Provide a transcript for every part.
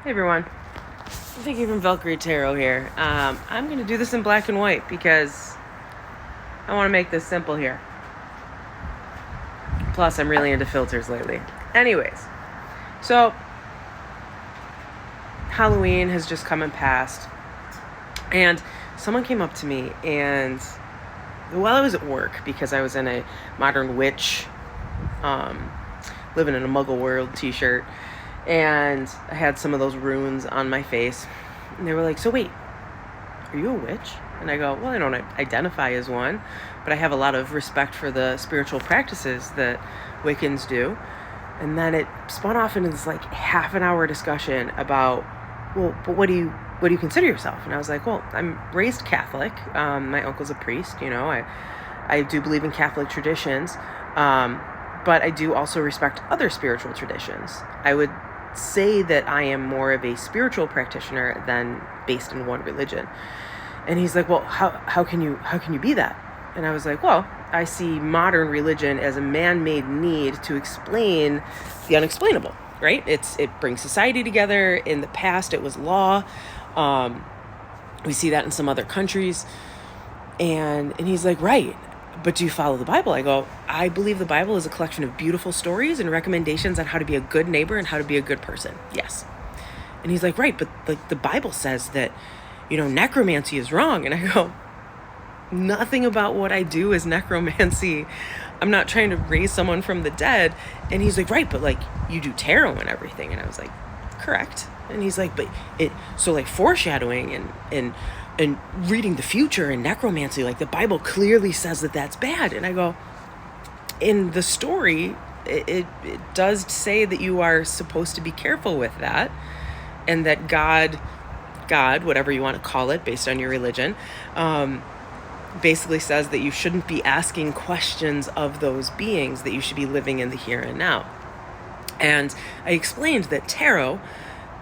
Hey everyone, Vicky from Valkyrie Tarot here. I'm going to do this in black and white because I want to make this simple here. Plus, I'm really into filters lately. Anyways, so Halloween has just come and passed, and someone came up to me, and while I was at work, because I was in a modern witch, living in a muggle world t-shirt, and I had some of those runes on my face, and they were like, so wait, are you a witch? And I go, well, I don't identify as one, but I have a lot of respect for the spiritual practices that Wiccans do. And then it spun off into this like half an hour discussion about, well, but what do you consider yourself? And I was like, well, I'm raised Catholic. My uncle's a priest, I do believe in Catholic traditions. But I do also respect other spiritual traditions. I would say that I am more of a spiritual practitioner than based in one religion. And he's like, well, how can you be that? And I was like, well, I see modern religion as a man-made need to explain the unexplainable, right? It brings society together. In the past, it was law. We see that in some other countries. And he's like, right. But do you follow the Bible? I go, I believe the Bible is a collection of beautiful stories and recommendations on how to be a good neighbor and how to be a good person. Yes. And he's like, right, but like the Bible says that, necromancy is wrong. And I go, nothing about what I do is necromancy. I'm not trying to raise someone from the dead. And he's like, right, but like you do tarot and everything. And I was like, correct. And he's like, but so like foreshadowing and reading the future and necromancy, like the Bible clearly says that that's bad. And I go, in the story, it does say that you are supposed to be careful with that, and that God, whatever you want to call it based on your religion, basically says that you shouldn't be asking questions of those beings, that you should be living in the here and now. And I explained that tarot,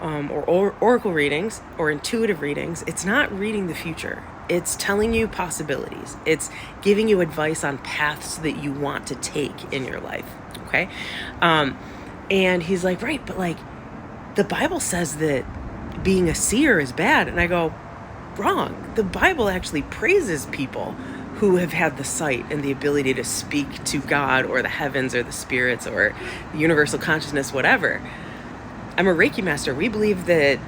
or oracle readings or intuitive readings, it's not reading the future. It's telling you possibilities. It's giving you advice on paths that you want to take in your life. Okay. And he's like, right, but like the Bible says that being a seer is bad. And I go, wrong. The Bible actually praises people who have had the sight and the ability to speak to God or the heavens or the spirits or the universal consciousness, whatever. I'm a Reiki master. We believe that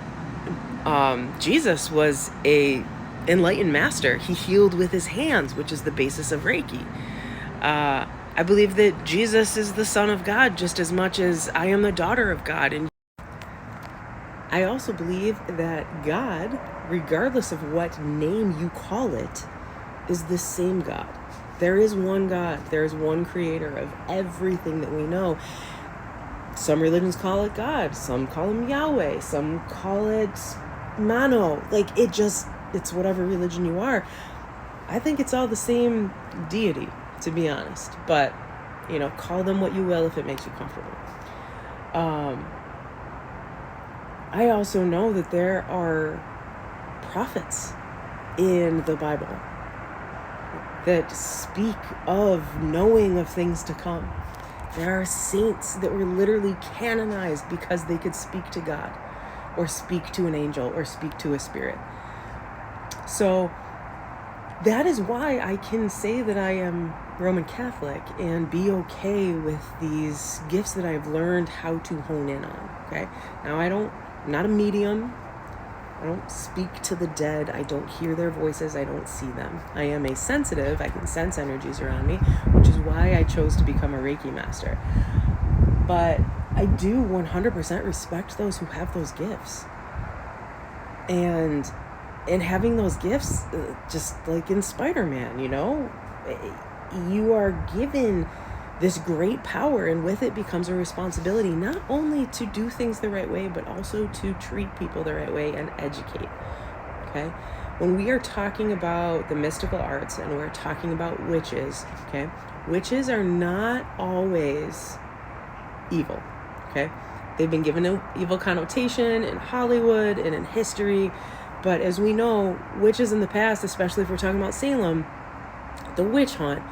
Jesus was a enlightened master. He healed with his hands, which is the basis of Reiki. I believe that Jesus is the Son of God just as much as I am the daughter of God. And I also believe that God, regardless of what name you call it, is the same God. There is one God. There is one creator of everything that we know. Some religions call it God, some call him Yahweh, some call it Mano. Like it's whatever religion you are. I think it's all the same deity, to be honest. But, call them what you will if it makes you comfortable. I also know that there are prophets in the Bible that speak of knowing of things to come. There are saints that were literally canonized because they could speak to God or speak to an angel or speak to a spirit. So that is why I can say that I am Roman Catholic and be okay with these gifts that I've learned how to hone in on. Okay. Now I'm not a medium. I don't speak to the dead. I don't hear their voices. I don't see them. I am a sensitive. I can sense energies around me, which is why I chose to become a Reiki master. But I do 100% respect those who have those gifts. And having those gifts, just like in Spider-Man, you are given this great power, and with it becomes a responsibility not only to do things the right way, but also to treat people the right way and educate. Okay? When we are talking about the mystical arts and we're talking about witches, okay, witches are not always evil. Okay? They've been given an evil connotation in Hollywood and in history, but as we know, witches in the past, especially if we're talking about Salem, the witch hunt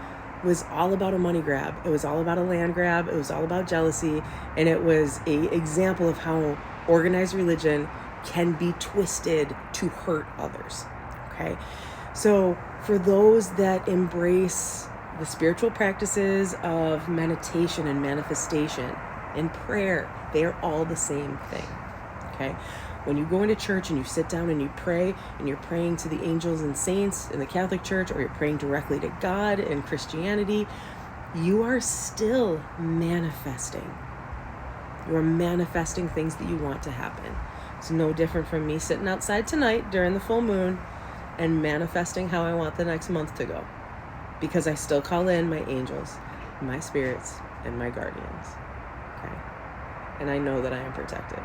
was all about a money grab. It was all about a land grab. It was all about jealousy. And it was an example of how Organized religion can be twisted to hurt others. Okay? So for those that embrace the spiritual practices of meditation and manifestation and prayer, they are all the same thing. Okay? When you go into church and you sit down and you pray, and you're praying to the angels and saints in the Catholic Church, or you're praying directly to God in Christianity, you are still manifesting. You are manifesting things that you want to happen. It's no different from me sitting outside tonight during the full moon and manifesting how I want the next month to go. Because I still call in my angels, my spirits, and my guardians. Okay? And I know that I am protected.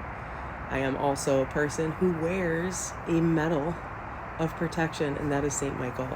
I am also a person who wears a medal of protection, and that is St. Michael.